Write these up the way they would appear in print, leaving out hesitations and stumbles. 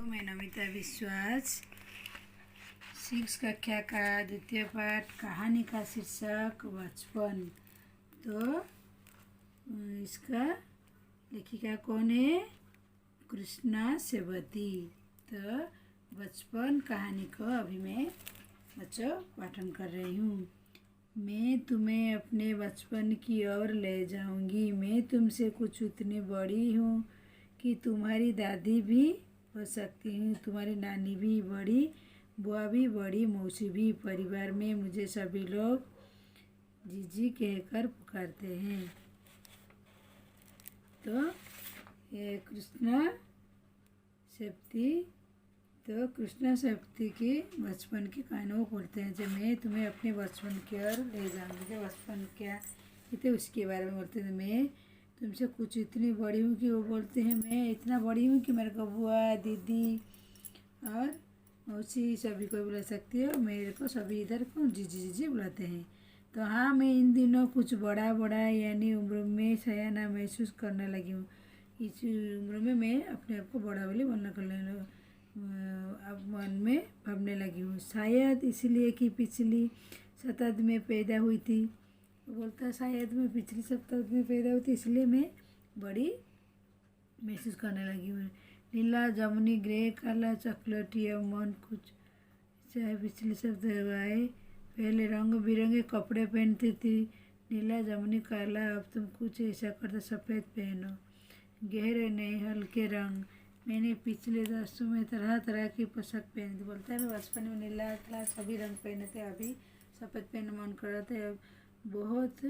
मैं नमिता विश्वास 6 कक्षा का द्वितीय पाठ कहानी का शीर्षक बचपन। तो इसका लेखिका कौन है? कृष्णा सेवती। तो बचपन कहानी को अभी मैं बच्चों पाठन कर रही हूँ। मैं तुम्हें अपने बचपन की ओर ले जाऊंगी। मैं तुमसे कुछ उतनी बड़ी हूँ कि तुम्हारी दादी भी हो सकती हूँ, तुम्हारी नानी भी बड़ी, बुआ भी बड़ी, मौसी भी। परिवार में मुझे सभी लोग जीजी कहकर पुकारते हैं। तो ये कृष्णा सेवती की बचपन की कहानी वो बोलते हैं। जब मैं तुम्हें अपने बचपन की ओर ले जाऊँगी। जो बचपन क्या थे उसके बारे में बोलते हैं। मैं तुमसे कुछ इतनी बड़ी हूँ कि वो बोलते हैं मैं इतना बड़ी हूँ कि मेरे को बुआ, दीदी और मौसी सभी को बुला सकती है। मेरे को सभी इधर को जीजी जीजी बुलाते हैं। तो हाँ, मैं इन दिनों कुछ बड़ा यानी उम्र में सयाना महसूस करने लगी हूँ। इस उम्र में मैं अपने आप को बड़ा वाली अब मन में भावने लगी हूँ। शायद इसलिए कि पिछली शताब्दी में पैदा हुई थी। बोलता है शायद मैं पिछली शताब्दी में पैदा हुई थी इसलिए मैं बड़ी महसूस करने लगी हूँ। नीला, जामुनी, ग्रे, काला, चॉकलेटी या मन कुछ चाहे पिछले शब्द आए। पहले रंग बिरंगे कपड़े पहनती थी, नीला, जामुनी, काला। अब तुम कुछ ऐसा करते सफ़ेद पहनो, गहरे नहीं हल्के रंग। मैंने पिछले दशकों में तरह तरह की पोशाक पहनी थी। बोलता है मैं बचपन में नीला काला सभी रंग पहने थे, अभी सफ़ेद पहनने मन कर रहा था। अब बहुत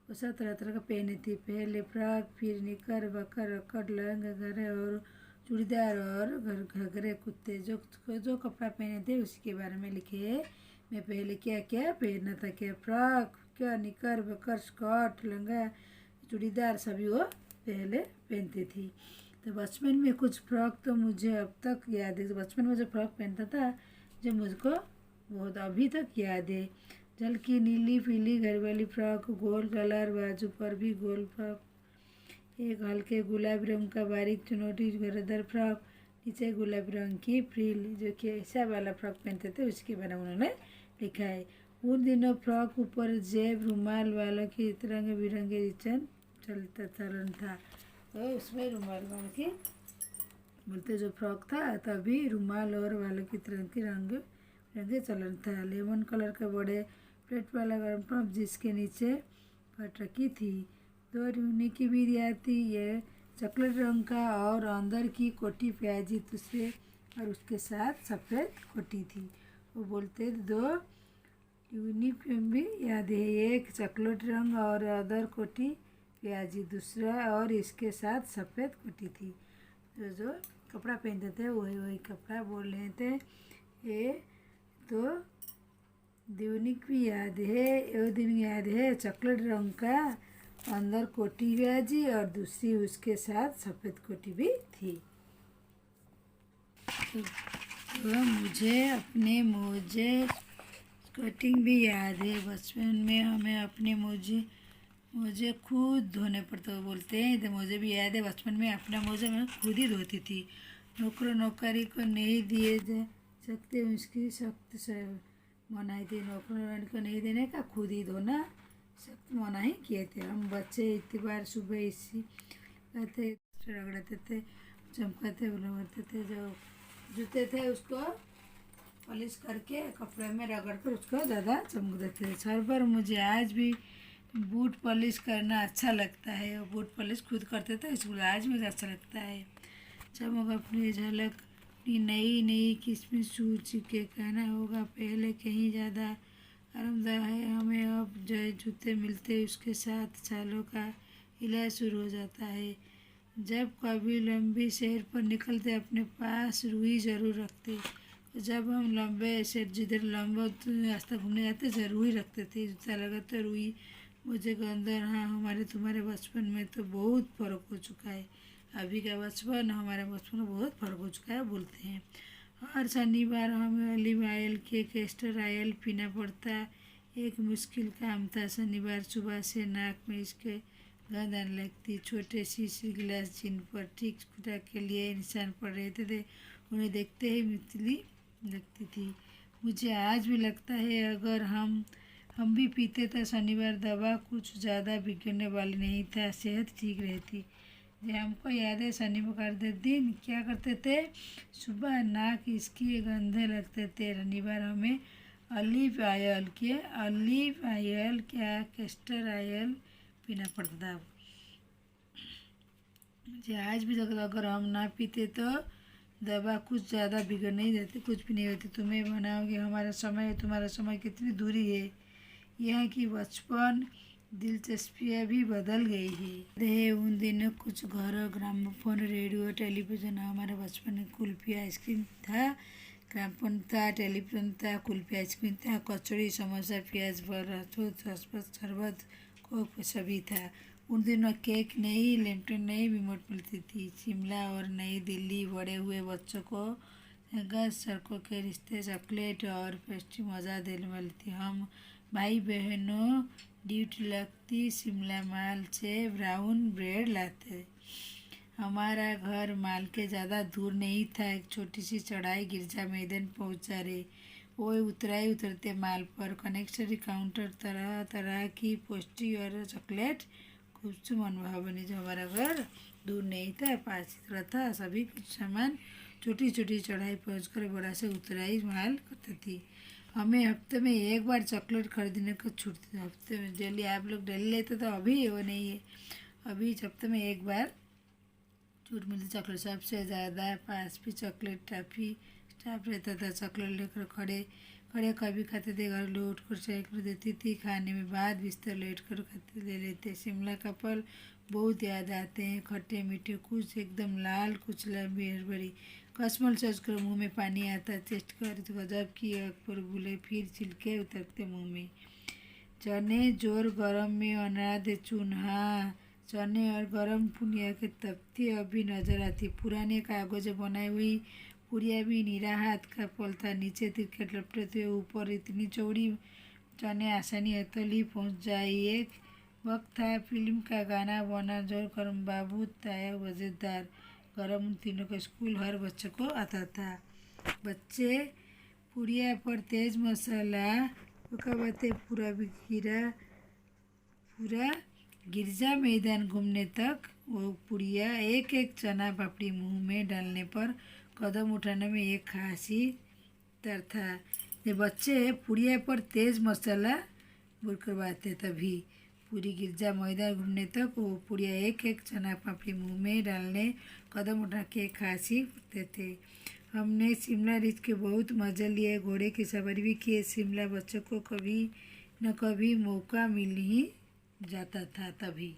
पोशाक तरह तरह का पहनी थी। पहले फ्रॉक, फिर निकर, बकर, अकड़, लहंगा, घरे और चूड़ीदार और घघरे कुत्ते। जो कपड़ा पहने थे उसके बारे में लिखे है। मैं पहले क्या क्या पहनना था, क्या फ्रॉक, क्या निकर, बकर, स्कर्ट, लहंगा, चूड़ीदार सभी वो पहले पहनती थी। तो बचपन में कुछ फ्रॉक तो मुझे अब तक याद है। बचपन में जो फ्रॉक पहनता था जो मुझको बहुत अभी तक याद है। जल की नीली पीली घर वाली फ्रॉक, गोल कलर, बाजू पर भी गोल फ्रॉक, एक हल्के गुलाबी रंग का बारीक चुनौती घरेदार फ्रॉक, नीचे गुलाबी रंग की फ्रिल, जो कि ऐसा वाला फ्रॉक पहनते थे उसके बारे में उन्होंने लिखा है। उन दिनों फ्रॉक ऊपर जेब रुमाल वालों की रंग बिरंगे चलन था। तो उसमें रुमाल वालों की बोलते जो फ्रॉक था तभी रुमाल और वालों की तरह की रंग बिरंगे चलन था। लेमन कलर का बड़े प्लेट वाला गर्म फ्रॉक जिसके नीचे पटकी थी। दो रूनी की भी आती है, चॉकलेट रंग का और अंदर की कोटी प्याजी दूसरे और उसके साथ सफ़ेद कोटी थी। वो बोलते दो यूनिफॉर्म भी याद है, एक चॉकलेट रंग और अदर कोटी प्याजी दूसरा और इसके साथ सफ़ेद कोटी थी। जो कपड़ा पहनते थे वही कपड़ा बोल रहे थे। ये तो दिन भी याद है, वो दिन याद है। चॉकलेट रंग का अंदर कोटी प्याजी और दूसरी उसके साथ सफ़ेद कोटी भी थी। तो मुझे अपने मोजे कटिंग भी याद है। बचपन में हमें अपने मोजे खुद धोने पड़ते बोलते हैं। तो मुझे भी याद है बचपन में अपना मोजा मैं खुद ही धोती थी। नौकरी को नहीं दिए जा सकते, उसकी सख्त से मनाही थी। नौकरी को नहीं देने का, खुद ही धोना सख्त मनाही किए थे। हम बच्चे इतवार सुबह इसी कहते रगड़ते थे, चमकाते बुलवाते थे। जो जूते थे उसको पॉलिश करके कपड़े में रगड़ कर उसको ज़्यादा चमक देते थे। सर पर मुझे आज भी बूट पॉलिश करना अच्छा लगता है। वो बूट पॉलिश खुद करते थे इसलिए आज मुझे अच्छा लगता है। चमक अपनी झलक नई किस्म सूची के कहना होगा। पहले कहीं ज़्यादा आरामदायक है। हमें अब जो जूते मिलते उसके साथ सालों का इलाज शुरू हो जाता है। जब कभी लंबी सैर पर निकलते अपने पास रुई ज़रूर रखते। जब हम लंबे सैर जिधर लंबा रास्ता घूमने जाते ज़रूर ही रखते थे जूता लगा तो रुई मुझे के अंदर। हाँ, हमारे तुम्हारे बचपन में तो बहुत फ़र्क हो चुका है। अभी का बचपन हमारे बचपन में बहुत फ़र्क हो चुका है बोलते हैं। हर शनिवार हमें ऑलिव ऑयल के कैस्टर ऑयल पीना पड़ता। एक मुश्किल काम था। शनिवार सुबह से नाक में इसके गंध आने लगती। छोटे शीशे गिलास जिन पर ठीक फुटा के लिए निशान पड़ रहे थे उन्हें देखते ही मितली लगती थी। मुझे आज भी लगता है अगर हम भी पीते तो शनिवार दवा कुछ ज़्यादा बिगड़ने वाली नहीं था, सेहत ठीक रहती। जो हमको याद है शनिवार के दिन क्या करते थे, सुबह नाक इसकी गंदे लगते थे। शनिवार हमें ऑलिव ऑयल क्या कैस्टर ऑयल पीना पड़ता था। मुझे आज भी अगर हम ना पीते तो दवा कुछ ज़्यादा बिगड़ नहीं जाती, कुछ भी नहीं होती। तुम्हें बनाओगे हमारा समय तुम्हारा समय कितनी दूरी है, यह कि बचपन दिलचस्पियाँ भी बदल गई है। उन दिनों कुछ घरों ग्रामोफोन रेडियो टेलीविज़न, हमारे बचपन में कुल्फी आइसक्रीम था, ग्रामोफोन था, टेलीविज़न था, कुल्फी आइसक्रीम था, कचौड़ी समोसा प्याज भर शरबत कोक सभी था। उन दिनों केक नहीं, लैपटॉप नहीं, रिमोट मिलती थी। शिमला और नई दिल्ली बड़े हुए बच्चों को सड़कों के रिश्ते चॉकलेट और पेस्ट्री मज़ा देने वाली थी। हम भाई बहनों ड्यूटी लगती शिमला माल से ब्राउन ब्रेड लाते। हमारा घर माल के ज़्यादा दूर नहीं था, एक छोटी सी चढ़ाई गिरजा मैदान पहुंचा रे। वो उतरते माल पर कनेक्शनरी काउंटर, तरह तरह की पेस्ट्री और चॉकलेट खूब से मनभाव बने। जो हमारा घर दूर नहीं था, पास ही थोड़ा था। सभी कुछ सामान छोटी छोटी चढ़ाई पहुंचकर बड़ा से उतराई माल करती थी। हमें हफ्ते में एक बार चॉकलेट खरीदने को छूट थी। हफ्ते में डेली आप लोग डेली लेते तो अभी वो नहीं है, अभी हफ्ते में एक बार छूट मिलती चॉकलेट। सबसे ज़्यादा पास भी चॉकलेट टॉफी स्टाफ रहता था। चॉकलेट लेकर खड़े खड़े कभी खाते थे, घर लौट कर चाय कर देती थी। खाने में बाद बिस्तर लेट कर खाते ले लेते। शिमला का पल बहुत याद आते हैं, खट्टे मीठे, कुछ एकदम लाल, कुछ लंबी हड़बड़ी। कसमल सोचकर मुंह में पानी आता, टेस्ट कर तो गजब की पर भूले, फिर छिलके उतरते मुंह में। चने जोर गरम में अनाद चून्हा, चने और गरम पुनिया के तपती अभी नजर आती। पुराने कागज बनाई हुई पुड़िया भी नीरा हाथ का पल था। नीचे तिरकट लपटते हुए, ऊपर इतनी चौड़ी चने आसानी हथेली पहुंच जाए। एक वक्त था फिल्म का गाना बना, जोर गरम बाबू ताया मजेदार गरम। उन तीनों का स्कूल हर बच्चे को आता था। बच्चे पुड़िया पर तेज मसाला पकाते, पूरा गिरजा मैदान घूमने तक वो पुड़िया एक एक चना पापड़ी मुंह में डालने पर कदम उठाने में एक खास ही डर था। ये बच्चे पुड़िया पर तेज मसाला बुरकरवाते, तभी पूरी गिरजा मैदान घूमने तक वो पुड़िया एक एक चना पापड़ी मुंह में डालने कदम उठा के खांसी करते थे। हमने शिमला रिज के बहुत मज़े लिए, घोड़े की सवारी भी किए। शिमला बच्चों को कभी न कभी मौका मिल ही जाता था। तभी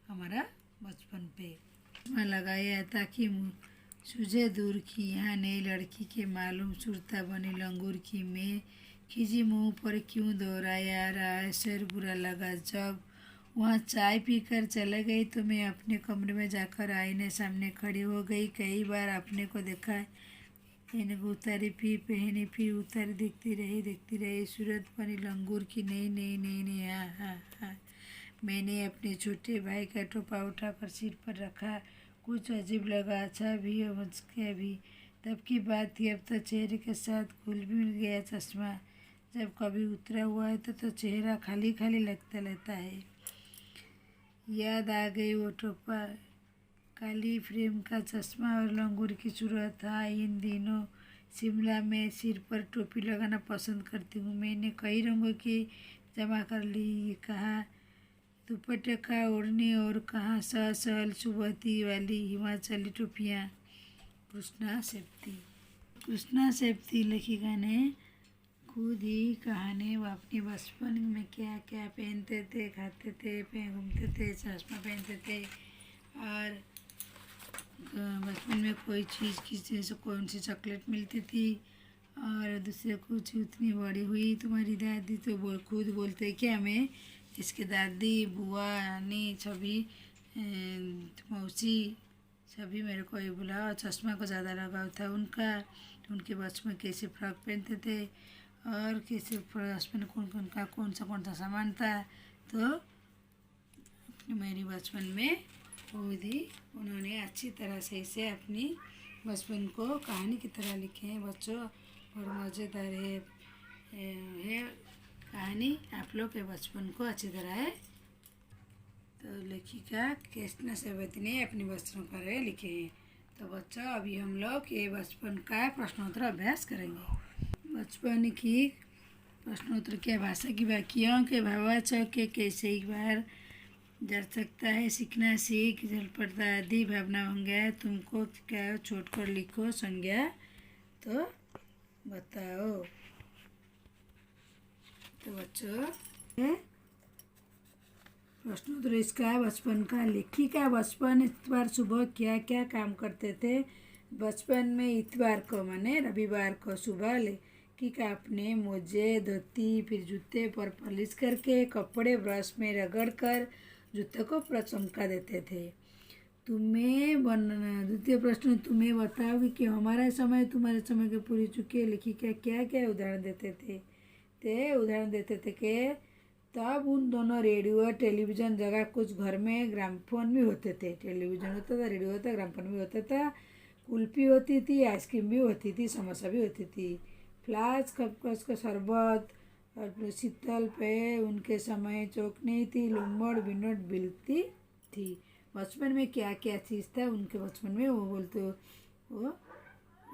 हमारा बचपन पे चश्मा लगाया ताकि सूझे दूर की, यहाँ नई लड़की के मालूम सुरता बनी लंगूर की। मैं खिजी मुँह पर क्यों दोहराया रहा, शहर बुरा लगा। जब वहाँ चाय पीकर चले गई तो मैं अपने कमरे में जाकर आईने सामने खड़ी हो गई। कई बार अपने को देखा, पहने को उतारी, फिर पहने, फिर उतारी, देखती रही। सूरत बनी लंगूर की, नहीं, हाँ। मैंने अपने छोटे भाई का टोपा उठाकर सिर पर रखा। कुछ अजीब लगा, अच्छा भी और मुझके भी। तब की बात थी, अब तो चेहरे के साथ घुल भी मिल गया चश्मा। जब कभी उतरा हुआ है तो चेहरा खाली खाली लगता रहता है। याद आ गई वो टोपा, काली फ्रेम का चश्मा और लंगूर की सूरत। था इन दिनों शिमला में सिर पर टोपी लगाना पसंद करती हूँ। मैंने कई रंगों की जमा कर ली, कहा दुपट्टे का ओढ़नी और कहाँ सहल सुबहती वाली हिमाचली टोपियाँ। कृष्णा सेप्ती लेखिका ने खुद ही कहानी वो अपने बचपन में क्या क्या पहनते थे, खाते थे, घूमते थे, चश्मा पहनते थे, और बचपन में कोई चीज़ किसी से कौन सी चॉकलेट मिलती थी, और दूसरे कुछ उतनी बड़ी हुई तुम्हारी दादी तो खुद बोलते क्या मैं इसके दादी बुआ नानी सभी मौसी सभी मेरे को ये बोला। और चश्मा को ज़्यादा लगाव था उनका। उनके बचपन कैसे फ्रॉक पहनते थे और कैसे बचपन कौन सा सामान था, तो अपने मेरी बचपन में खुद ही उन्होंने अच्छी तरह से इसे अपनी बचपन को कहानी की तरह लिखे हैं बच्चों। और मज़ेदार है कहानी। आप लोग के बचपन को अच्छी तरह है। तो लेखिका कृष्णा सेवती ने अपने बचपन पर लिखे हैं। तो बच्चों अभी हम लोग ये बचपन का प्रश्नोत्तर अभ्यास करेंगे। बचपन की प्रश्नोत्तर के भाषा की वाक्यों के भाववाचक के कैसे एक बार जा सकता है, सीखना सीख, जल पड़ता आदि भावना होंगे। तुमको क्या छोड़कर लिखो संज्ञा तो बताओ। तो बच्चों प्रश्नोत्तर इसका बचपन का। लेखिका बचपन इतवार सुबह क्या क्या काम करते थे। बचपन में इतवार को माने रविवार को सुबह लेखिका अपने मोजे धोती फिर जूते पर पॉलिश करके कपड़े ब्रश में रगड़ कर जूते को पूरा चमका देते थे। द्वितीय प्रश्न, तुम्हें बताओ कि हमारा समय तुम्हारे समय के पूरी चुकी है। लेखिका क्या क्या उदाहरण देते थे। उदाहरण देते थे कि तब उन दोनों रेडियो टेलीविज़न जगह कुछ घर में ग्रामफोन भी होते थे। टेलीविज़न होता था, रेडियो होता, ग्रामफोन भी होता था, कुल्फी होती थी, आइसक्रीम भी होती थी, समोसा भी होती थी, फ्लास्क खपखस का शरबत और शीतल पे उनके समय चौक नहीं थी, लुम्बड़ बिनोट बिलती थी। बचपन में क्या क्या चीज़ था उनके बचपन में वो बोलते वो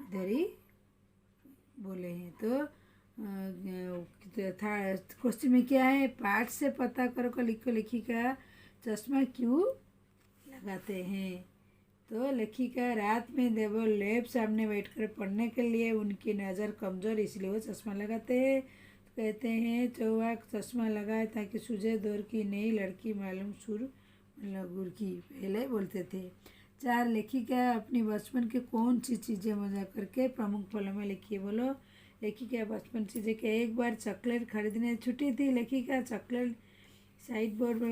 इधर ही बोले हैं। तो था क्वेश्चन में क्या है, पाठ से पता करो को लिखो। लेखिका चश्मा क्यों लगाते हैं। तो लेखिका रात में देवल लैब सामने बैठकर पढ़ने के लिए उनकी नज़र कमज़ोर इसलिए वो चश्मा लगाते हैं। तो कहते हैं चौवाक चश्मा लगाए ताकि सूझे दौर की नई लड़की मालूम सुर गुर की, पहले बोलते थे। 4 लेखिका अपनी बचपन के कौन सी चीज़ें मजा करके प्रमुख फलों में लिखिए। बोलो। लेखिका बचपन चीज़ें के एक बार चॉकलेट खरीदने छुट्टी थी। लेखिका चॉकलेट साइड बोर्ड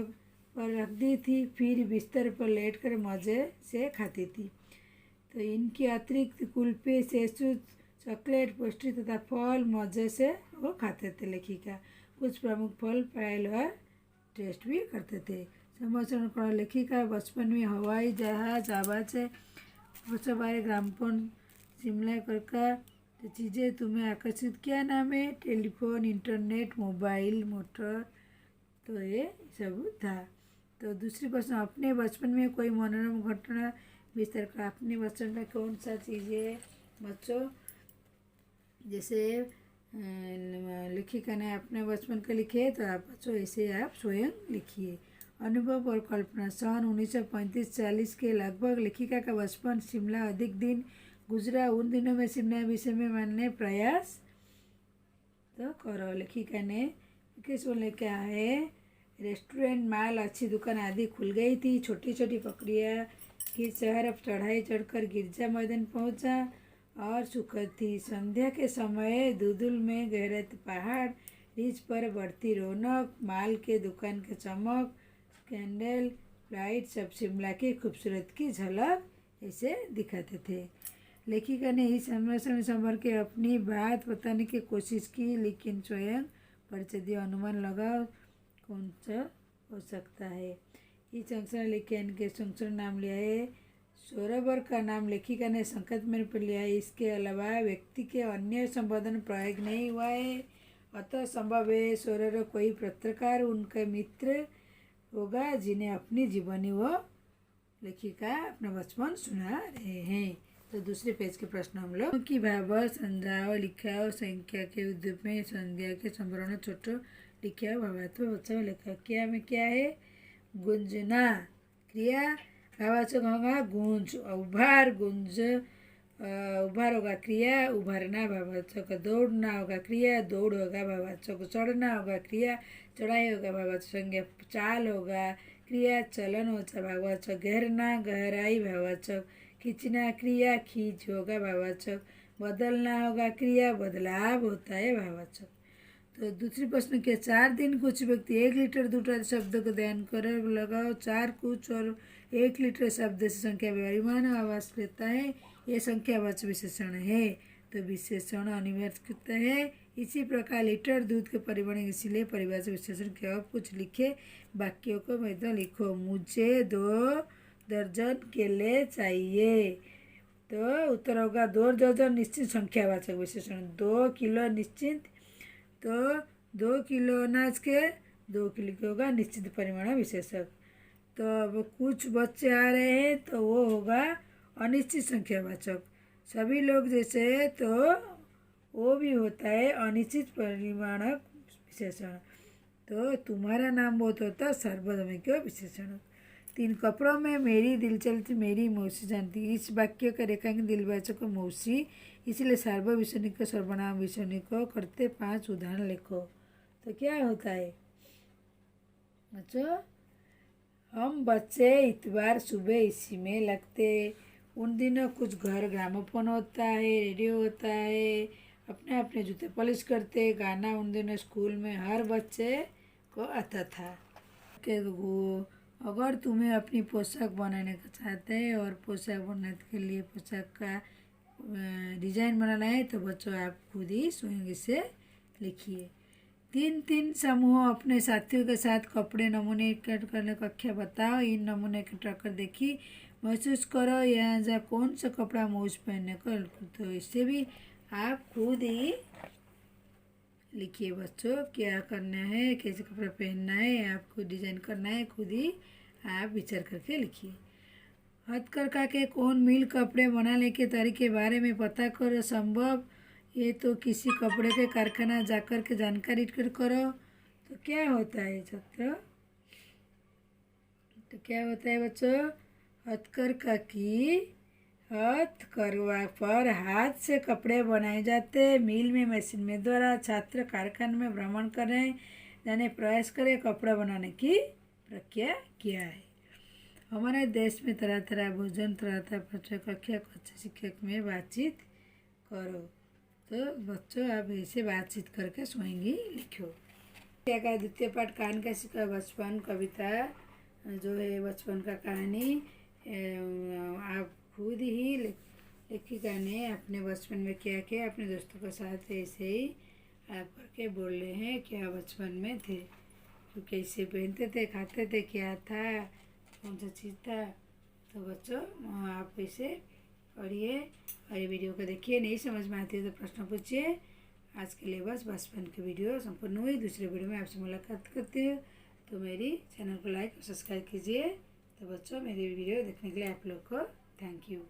पर रख दी थी, फिर बिस्तर पर लेटकर मज़े से खाती थी। तो इनकी अतिरिक्त कुल्फी सेसू चॉकलेट पौष्टिक तथा फल मज़े से वो खाते थे। लेखिका कुछ प्रमुख फल पायल और टेस्ट भी करते थे। समझना पड़ा। लेखिका बचपन में हवाई जहाज आवाज़ से बारे ग्रामफोन शिमला करका तो चीज़ें तुम्हें आकर्षित क्या नाम है। Telephone, internet, mobile, motor. तो ये सब था। तो दूसरी प्रश्न, अपने बचपन में कोई मनोरम घटना विस्तार कर। अपने बचपन में कौन सा चीज़ है बच्चों। जैसे लेखिका ने अपने बचपन का लिखे तो आप बच्चों ऐसे आप स्वयं लिखिए। अनुभव और कल्पना। सन 1935-40 के लगभग लेखिका का बचपन शिमला अधिक दिन गुजरा। उन दिनों में शिमला विषय में मानने प्रयास तो करो। लेखिका ने किस बोले क्या है, रेस्टोरेंट, माल, अच्छी दुकान आदि खुल गई थी। छोटी छोटी प्रक्रिया की शहर चढ़ाई चढ़कर गिरजा मैदान पहुंचा और सुखद थी। संध्या के समय दुदुल में गहरे पहाड़, रिज पर बढ़ती रौनक, माल के दुकान के चमक, कैंडल लाइट सब शिमला की खूबसूरत की झलक ऐसे दिखाते थे। लेखिका ने इस समस्या में संभल के अपनी बात बताने की कोशिश की, लेकिन स्वयं परिचय दिया। अनुमान लगाओ कौन सा हो सकता है। इस संक्षण लिखे इनके संक्षण नाम लिया है। सरोवर का नाम लेखिका ने संकेत में पर लिया है। इसके अलावा व्यक्ति के अन्य संबोधन प्रयोग नहीं हुआ है, अतः संभव है सरोवर कोई पत्रकार उनके मित्र होगा जिन्हें अपनी जीवनी वो लेखिका अपना बचपन सुना रहे हैं। तो दूसरे पेज के प्रश्न हम लोग की भाव समझाओ, लिखाओ, संख्या के उद्योग में संज्ञा के संवरण छोटो लिखाओ, भावात्मक बच्चा लिखा। क्या में क्या है, गुंजना क्रिया, भावाचक होगा गूंज, उभार गुंज, उभार होगा क्रिया, उभारना भावाचक, दौड़ना होगा क्रिया, दौड़ होगा भावाचक, चढ़ना होगा क्रिया, चढ़ाई होगा भावाचक, संज्ञा, चाल होगा क्रिया, चलन होगा भावाचक, घेरना गहराई भावाचक, खींचना क्रिया, खींच होगा भावाचक, बदलना होगा क्रिया, बदलाव होता है भावाचक। तो दूसरी प्रश्न के 4 दिन कुछ व्यक्ति 1 लीटर दूसरा शब्द को ध्यान कर लगाओ। 4 कुछ और 1 लीटर शब्द से संख्या परिमाण आवास लेता है, यह संख्यावाचक विशेषण है। तो विशेषण अनिवार्य है। इसी प्रकार लीटर दूध के परिमाण इसलिए परिभाषा विशेषण के अब कुछ लिखे वाक्यों को मैं तो लिखो। मुझे 2 दर्जन केले चाहिए। तो उत्तर होगा 2 दर्जन निश्चित संख्यावाचक विशेषण। 2 किलो निश्चित, तो 2 किलो अनाज के 2 किलो के होगा निश्चित परिमाण विशेषक। तो अब कुछ बच्चे आ रहे हैं तो वो होगा अनिश्चित संख्यावाचक। सभी लोग जैसे तो वो भी होता है अनिश्चित परिमाणक विशेषण। तो तुम्हारा नाम बहुत होता है सार्वभौमिक विशेषण। 3 कपड़ों में मेरी दिलचस्पी मेरी मौसी जानती। इस वाक्य का रेखांकन दिलवाचक मौसी, इसलिए सार्वभौमिक सर्वनाम विशेषण करते 5 उदाहरण लिखो। तो क्या होता है बच्चों, हम बच्चे इतवार सुबह इसी में लगते। उन दिनों कुछ घर ग्रामोफोन होता है, रेडियो होता है, अपने अपने जूते पॉलिश करते। गाना उन दिनों स्कूल में हर बच्चे को आता था। अगर तुम्हें अपनी पोशाक बनाने का चाहते हैं और पोशाक बनाने के लिए पोशाक का डिजाइन बनाना है तो बच्चों आप खुद ही स्वयं से लिखिए। 3 समूह अपने साथियों के साथ कपड़े नमूने करने कक्षा बताओ। इन नमूने के टक्कर देखी, महसूस करो यहाँ जा कौन सा कपड़ा मौज पहनने को। तो इससे भी आप खुद ही लिखिए बच्चों, क्या करना है, कैसे कपड़ा पहनना है, आपको डिजाइन करना है, खुद ही आप विचार करके लिखिए। हथकरघा के कौन मिल कपड़े बनाने के तरीके बारे में पता करो। संभव ये तो किसी कपड़े के कारखाना जाकर के जानकारी करो। तो क्या होता है छात्र, तो क्या होता है बच्चों, हथकरघा की हथकरघा पर हाथ से कपड़े बनाए जाते हैं। मिल में मशीन में द्वारा छात्र कारखाने में भ्रमण कर रहे हैं, जाने प्रयास करें कपड़ा बनाने की प्रक्रिया क्या है। हमारे देश में तरह तरह भोजन, तरह तरह कक्षा कक्षा शिक्षक में बातचीत करो। तो बच्चों आप ऐसे बातचीत करके स्वयं ही लिखो। क्या का द्वितीय पाठ कहानी का शिक्षा बचपन कविता जो है बचपन का कहानी आप खुद ही लेखिका ने अपने बचपन में क्या किया, अपने दोस्तों के साथ ऐसे ही आप करके बोल रहे हैं क्या बचपन में थे, तो कैसे पहनते थे, खाते थे, क्या था, कौन सा चीज़ था। तो बच्चों आप इसे पढ़िए और ये वीडियो को देखिए। नहीं समझ में आती है तो प्रश्न पूछिए। आज के लिए बस बचपन की वीडियो संपूर्ण हुई। दूसरे वीडियो में आपसे मुलाकात करती हूँ। तो मेरी चैनल को लाइक और सब्सक्राइब कीजिए। तो बच्चों मेरी वीडियो देखने के लिए आप लोग को थैंक यू।